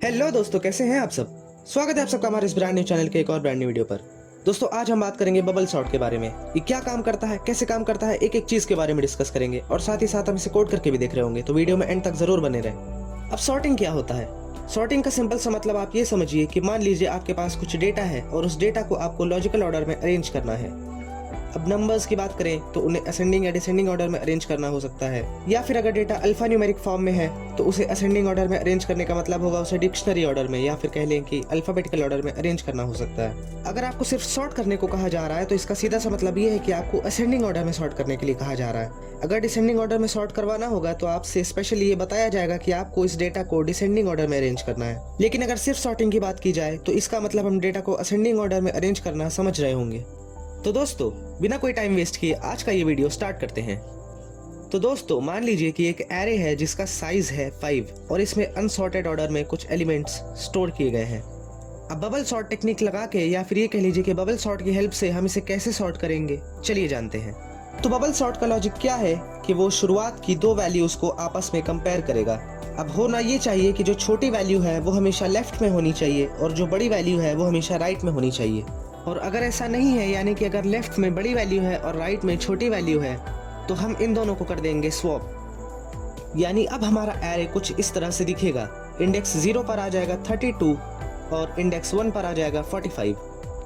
Hello दोस्तों, कैसे हैं आप सब। स्वागत है आप सबका हमारे इस ब्रांड न्यू चैनल के एक और ब्रांड न्यू वीडियो पर। दोस्तों आज हम बात करेंगे बबल सॉर्ट के बारे में। ये क्या काम करता है, कैसे काम करता है, एक एक चीज के बारे में डिस्कस करेंगे और साथ ही साथ हम इसे कोड करके भी देख रहे होंगे, तो वीडियो में एंड तक जरूर बने रहे। अब सॉर्टिंग क्या होता है। सॉर्टिंग का सिंपल सा मतलब आप ये समझिए कि मान लीजिए आपके पास कुछ डेटा है और उस डेटा को आपको लॉजिकल ऑर्डर में अरेंज करना है। अब नंबर्स की बात करें तो उन्हें असेंडिंग या डिसेंडिंग ऑर्डर में अरेंज करना हो सकता है, या फिर अगर डेटा अल्फा न्यूमेरिक फॉर्म में है तो उसे असेंडिंग ऑर्डर में अरेंज करने का मतलब होगा उसे डिक्शनरी ऑर्डर में, या फिर कह लें कि अल्फाबेटिकल ऑर्डर में अरेंज करना हो सकता है। अगर आपको सिर्फ सॉर्ट करने को कहा जा रहा है तो इसका सीधा सा मतलब ये है कि आपको असेंडिंग ऑर्डर में सॉर्ट करने के लिए कहा जा रहा है। अगर डिसेंडिंग ऑर्डर में सॉर्ट करवाना होगा तो आपसे स्पेशली ये बताया जाएगा कि आपको इस डेटा को डिसेंडिंग ऑर्डर में अरेंज करना है। लेकिन अगर सिर्फ सॉर्टिंग की बात की जाए तो इसका मतलब हम डेटा को असेंडिंग ऑर्डर में अरेंज करना समझ रहे होंगे। तो दोस्तों बिना कोई टाइम वेस्ट किए आज का ये वीडियो स्टार्ट करते हैं। तो दोस्तों मान लीजिए कि एक एरे है जिसका साइज है 5 और इसमें अनसॉर्टेड ऑर्डर में कुछ एलिमेंट्स स्टोर किए गए हैं। अब बबल सॉर्ट टेक्निक लगा के, या फिर ये कह लीजिए कि बबल सॉर्ट की हेल्प से हम इसे कैसे सॉर्ट करेंगे, चलिए जानते हैं। तो बबल सॉर्ट का लॉजिक क्या है कि वो शुरुआत की दो वैल्यूज को आपस में कंपेयर करेगा। अब होना ये चाहिए कि जो छोटी वैल्यू है वो हमेशा लेफ्ट में होनी चाहिए और जो बड़ी वैल्यू है वो हमेशा राइट में होनी चाहिए। और अगर ऐसा नहीं है, यानी कि अगर लेफ्ट में बड़ी वैल्यू है और राइट में छोटी वैल्यू है, तो हम इन दोनों को कर देंगे स्वैप। यानी अब हमारा एरे कुछ इस तरह से दिखेगा। इंडेक्स 0 पर आ जाएगा 32 और इंडेक्स 1 पर आ जाएगा 45।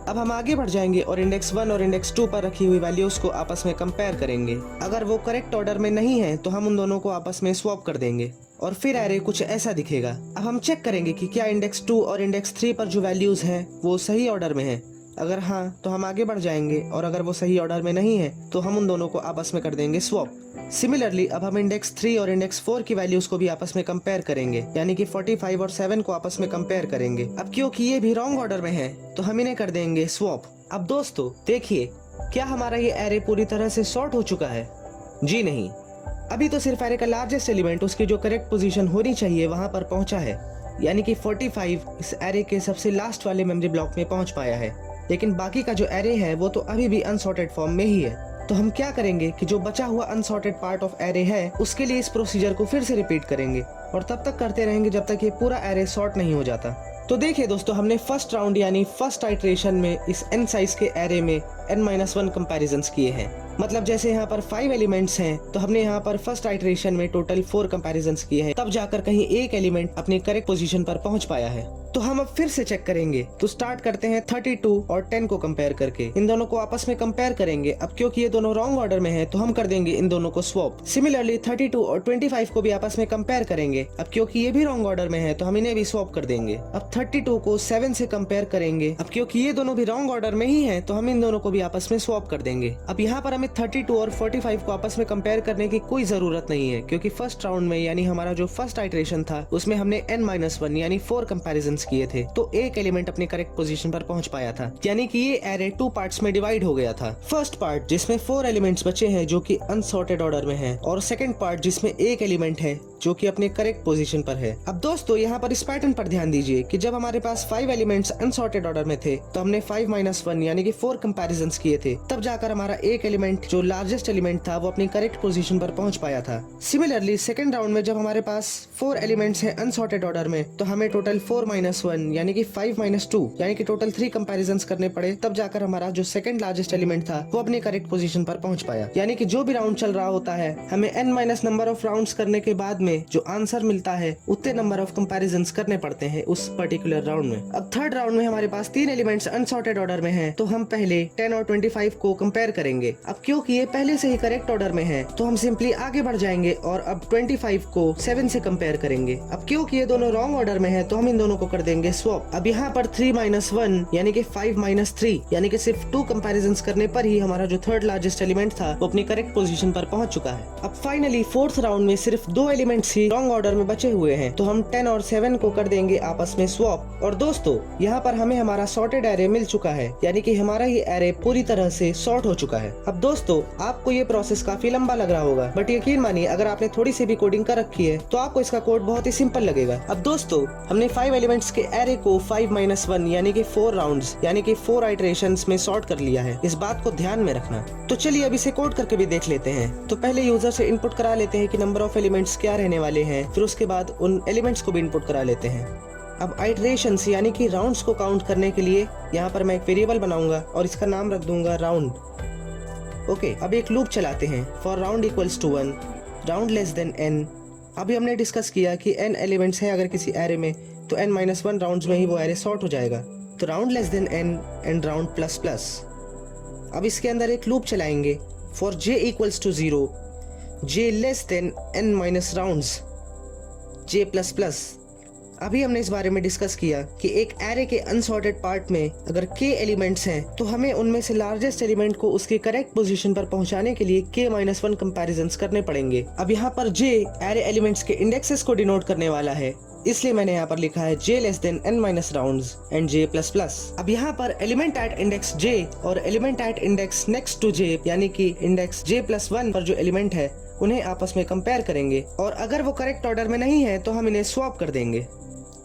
अब हम आगे बढ़ जाएंगे और इंडेक्स 1 और इंडेक्स 2 पर रखी हुई वैल्यूज को आपस में कंपेयर करेंगे। अगर वो करेक्ट ऑर्डर में नहीं है तो हम उन दोनों को आपस में स्वैप कर देंगे और फिर एरे कुछ ऐसा दिखेगा। अब हम चेक करेंगे कि क्या इंडेक्स 2 और इंडेक्स 3 पर जो वैल्यूज हैं वो सही ऑर्डर में है। अगर हाँ तो हम आगे बढ़ जाएंगे और अगर वो सही ऑर्डर में नहीं है तो हम उन दोनों को आपस में कर देंगे स्वैप। सिमिलरली अब हम इंडेक्स 3 और इंडेक्स 4 की वैल्यूज को भी आपस में कंपेयर करेंगे, यानी कि 45 और 7 को आपस में कंपेयर करेंगे। अब क्योंकि ये भी रॉन्ग ऑर्डर में है तो हम इन्हें कर देंगे स्वैप। अब दोस्तों देखिए, क्या हमारा ये एरे पूरी तरह से सॉर्ट हो चुका है? जी नहीं, अभी तो सिर्फ एरे का लार्जेस्ट एलिमेंट उसकी जो करेक्ट पोजीशन होनी चाहिए वहां पर पहुंचा है, यानी कि 45 इस एरे के सबसे लास्ट वाले मेमोरी ब्लॉक में पहुंच पाया है। लेकिन बाकी का जो एरे है वो तो अभी भी अनसॉर्टेड फॉर्म में ही है। तो हम क्या करेंगे कि जो बचा हुआ अनसॉर्टेड पार्ट ऑफ एरे है उसके लिए इस प्रोसीजर को फिर से रिपीट करेंगे और तब तक करते रहेंगे जब तक ये पूरा एरे सॉर्ट नहीं हो जाता। तो देखिए दोस्तों, हमने फर्स्ट राउंड यानी फर्स्ट आइट्रेशन में इस n साइज के एरे में n-1 कंपैरिजंस किए हैं। मतलब जैसे यहाँ पर 5 एलिमेंट्स हैं तो हमने यहाँ पर फर्स्ट आइट्रेशन में टोटल 4 कंपैरिजंस किए हैं, तब जाकर कहीं एक एलिमेंट अपनी करेक्ट पोजीशन पर पहुंच पाया है। तो हम अब फिर से चेक करेंगे। तो स्टार्ट करते हैं 32 और 10 को कंपेयर करके, इन दोनों को आपस में कंपेयर करेंगे। अब क्योंकि ये दोनों रॉन्ग ऑर्डर में है तो हम कर देंगे इन दोनों को स्वैप। सिमिलरली 32 और 25 को भी आपस में कंपेयर करेंगे। अब क्योंकि ये भी रॉन्ग ऑर्डर में है तो हम इन्हें भी स्वैप कर देंगे। अब 32 को 7 से कंपेयर करेंगे। अब क्योंकि ये दोनों भी रॉन्ग ऑर्डर में ही है तो हम इन दोनों को भी आपस में स्वैप कर देंगे। अब यहाँ पर हमें 32 और 45 को आपस में कंपेयर करने की कोई जरूरत नहीं है, क्योंकि फर्स्ट राउंड में यानी हमारा जो फर्स्ट आइट्रेशन था उसमें हमने n-1 यानी 4 कंपैरिजंस किए थे, तो एक एलिमेंट अपने करेक्ट पोजीशन पर पहुंच पाया था। यानी कि ये एरे 2 पार्ट्स में डिवाइड हो गया था। फर्स्ट पार्ट जिसमें 4 एलिमेंट्स बचे हैं जो कि अनसॉर्टेड ऑर्डर में है, और सेकंड पार्ट जिसमें एक एलिमेंट है जो कि अपने करेक्ट पोजीशन पर है। अब दोस्तों यहाँ पर इस पैटर्न पर ध्यान दीजिए कि जब हमारे पास 5 एलिमेंट्स अनसॉर्टेड ऑर्डर में थे तो हमने 5-1 यानी कि 4 कंपैरिजंस किए थे, तब जाकर हमारा एक एलिमेंट जो लार्जेस्ट एलिमेंट था वो अपनी करेक्ट पोजीशन पर पहुंच पाया था। सिमिलरली सेकंड राउंड में जब हमारे पास 4 एलिमेंट्स हैं अनसॉर्टेड ऑर्डर में तो हमें टोटल 4-1 यानी कि 5-2 यानी कि टोटल 3 कंपैरिजंस करने पड़े, तब जाकर हमारा जो सेकंड लार्जेस्ट एलिमेंट था वो अपनी करेक्ट पोजीशन पर पहुंच पाया। यानी कि जो भी राउंड चल रहा होता है हमें n- नंबर ऑफ राउंड्स करने के बाद में जो आंसर मिलता है उतने नंबर ऑफ कंपैरिजंस करने पड़ते हैं उस पर्टिकुलर राउंड में। अब थर्ड राउंड में हमारे पास 3 एलिमेंट्स अनसॉर्टेड ऑर्डर में हैं, तो हम पहले 10 और 25 को कंपेयर करेंगे। अब क्योंकि ये पहले से ही करेक्ट ऑर्डर में है तो हम सिंपली आगे बढ़ जाएंगे और अब 25 को 7 से कंपेयर करेंगे। अब क्योंकि ये दोनों रॉन्ग ऑर्डर में है तो हम इन दोनों को कर देंगे स्वैप। अब यहाँ पर 3-1 यानी कि 5-3 यानी कि सिर्फ 2 कंपैरिजंस करने पर ही हमारा जो थर्ड लार्जेस्ट एलिमेंट था वो अपनी करेक्ट पोजीशन पर पहुंच चुका है। अब फाइनली फोर्थ राउंड में सिर्फ 2 एलिमेंट्स ही रॉन्ग ऑर्डर में बचे हुए हैं, तो हम 10 और 7 को कर देंगे आपस में स्वैप। और दोस्तों यहाँ पर हमें हमारा सॉर्टेड एरे मिल चुका है, यानी कि हमारा ये एरे पूरी तरह से सॉर्ट हो चुका है। अब दोस्तों आपको ये प्रोसेस काफी लंबा लग रहा होगा, बट यकीन मानिए अगर आपने थोड़ी सी भी कोडिंग कर रखी है तो आपको इसका कोड बहुत ही सिंपल लगेगा। अब दोस्तों हमने 5 एलिमेंट्स के एरे को 5-1 यानी कि 4 राउंड्स यानी कि 4 आइट्रेशंस में सॉर्ट कर लिया है, इस बात को ध्यान में रखना। तो चलिए अब इसे कोड करके भी देख लेते हैं। तो पहले यूजर से इनपुट करा लेते हैं कि नंबर ऑफ एलिमेंट्स क्या रहने वाले हैं, फिर उसके बाद उन एलिमेंट्स को भी इनपुट करा लेते हैं। अब आइटरेशंस यानी कि राउंड्स को काउंट करने के लिए यहाँ पर मैं एक वेरिएबल बनाऊंगा और इसका नाम रख दूंगा राउंड। ओके, अब एक लूप चलाते हैं for round equals to 1, round less than n। अभी हमने डिस्कस किया कि n एलिमेंट्स हैं अगर किसी एरे में तो n-1 राउंड्स में ही वो एरे सॉर्ट हो जाएगा। तो round less than n and round plus plus. अब इसके अंदर एक लूप चलाएंगे for j equals to 0, j less than n minus rounds, j plus plus. अभी हमने इस बारे में डिस्कस किया कि एक एरे के अनसॉर्टेड पार्ट में अगर k एलिमेंट्स हैं तो हमें उनमें से लार्जेस्ट एलिमेंट को उसके करेक्ट पोजीशन पर पहुंचाने के लिए k-1 कंपैरिजंस करने पड़ेंगे। अब यहाँ पर j एरे एलिमेंट्स के इंडेक्सेस को डिनोट करने वाला है, इसलिए मैंने यहाँ पर लिखा है j less than n minus rounds and j plus plus. अब यहाँ पर एलिमेंट एट इंडेक्स j और element at index next to j यानी कि इंडेक्स j प्लस 1 पर जो एलिमेंट है उन्हें आपस में कंपेयर करेंगे और अगर वो करेक्ट ऑर्डर में नहीं है तो हम इन्हें स्वैप कर देंगे।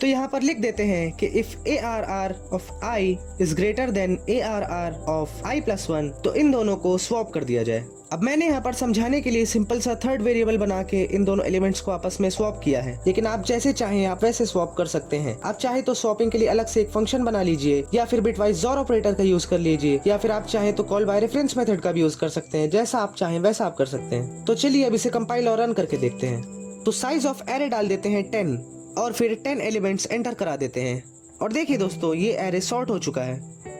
तो यहाँ पर लिख देते हैं कि if ARR of I is greater than ARR of I plus 1 तो इन दोनों को स्वैप कर दिया जाए। अब मैंने यहाँ पर समझाने के लिए सिंपल सा थर्ड वेरिएबल बना के इन दोनों एलिमेंट्स को आपस में स्वैप किया है, लेकिन आप जैसे चाहें आप वैसे स्वैप कर सकते हैं। आप चाहे तो स्वैपिंग के लिए अलग से एक फंक्शन बना लीजिए या फिर बिटवाइज XOR ऑपरेटर का यूज कर लीजिए या फिर आप चाहे तो कॉल बाय रेफरेंस मेथड का भी यूज कर सकते हैं। जैसा आप चाहें वैसा आप कर सकते हैं। तो चलिए अब इसे कंपाइल और रन करके देखते हैं। तो साइज ऑफ एरे डाल देते हैं 10 और फिर 10 एलिमेंट्स एंटर करा देते हैं और देखिए दोस्तों ये एरे सॉर्ट हो चुका है।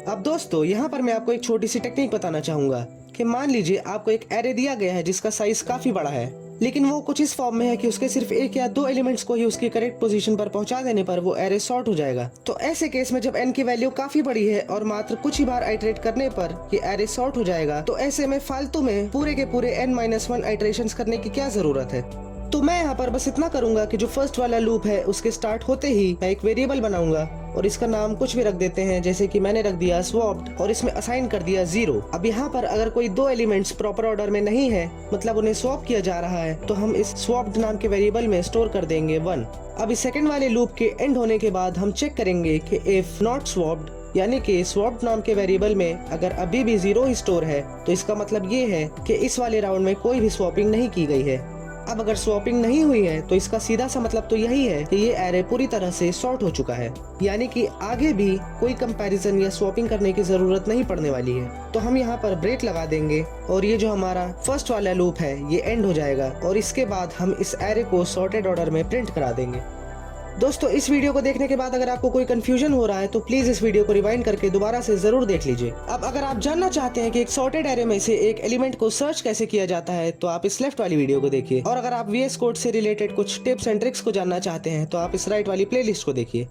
अब दोस्तों यहाँ पर मैं आपको एक छोटी सी टेक्निक बताना चाहूंगा कि मान लीजिए आपको एक एरे दिया गया है जिसका साइज काफी बड़ा है, लेकिन वो कुछ इस फॉर्म में है कि उसके सिर्फ 1 या 2 एलिमेंट्स को ही उसकी करेक्ट पोजीशन पर पहुंचा देने पर वो एरे सॉर्ट हो जाएगा। तो ऐसे केस में जब n की वैल्यू काफी बड़ी है और मात्र कुछ ही बार आइटरेट करने पर ये एरे सॉर्ट हो जाएगा, तो ऐसे में फालतू में पूरे के पूरे n-1 आइटरेशंस करने की क्या जरूरत है। तो मैं यहाँ पर बस इतना करूंगा कि जो फर्स्ट वाला लूप है उसके स्टार्ट होते ही मैं एक वेरिएबल बनाऊंगा और इसका नाम कुछ भी रख देते हैं, जैसे कि मैंने रख दिया स्वैप्ड और इसमें असाइन कर दिया 0। अब यहाँ पर अगर कोई 2 एलिमेंट्स प्रॉपर ऑर्डर में नहीं है, मतलब उन्हें स्वैप किया जा रहा है, तो हम इस स्वैप्ड नाम के वेरिएबल में स्टोर कर देंगे 1। अब इस सेकंड वाले लूप के एंड होने के बाद हम चेक करेंगे कि इफ नॉट स्वैप्ड यानी कि स्वैप्ड नाम के वेरिएबल में अगर अभी भी 0 ही स्टोर है तो इसका मतलब ये है कि इस वाले राउंड में कोई भी स्वैपिंग नहीं की गई है। अब अगर स्वैपिंग नहीं हुई है तो इसका सीधा सा मतलब तो यही है कि ये एरे पूरी तरह से सॉर्ट हो चुका है, यानी कि आगे भी कोई कंपैरिजन या स्वैपिंग करने की जरूरत नहीं पड़ने वाली है। तो हम यहाँ पर ब्रेक लगा देंगे और ये जो हमारा फर्स्ट वाला लूप है ये एंड हो जाएगा और इसके बाद हम इस एरे को सॉर्टेड ऑर्डर में प्रिंट करा देंगे। दोस्तों इस वीडियो को देखने के बाद अगर आपको कोई कंफ्यूजन हो रहा है तो प्लीज इस वीडियो को रिवाइंड करके दोबारा से जरूर देख लीजिए। अब अगर आप जानना चाहते हैं कि एक सॉर्टेड एरे में से एक एलिमेंट को सर्च कैसे किया जाता है तो आप इस लेफ्ट वाली वीडियो को देखिए, और अगर आप VS कोड से रिलेटेड कुछ टिप्स एंड ट्रिक्स को जानना चाहते हैं तो आप इस राइट वाली प्लेलिस्ट को देखिए।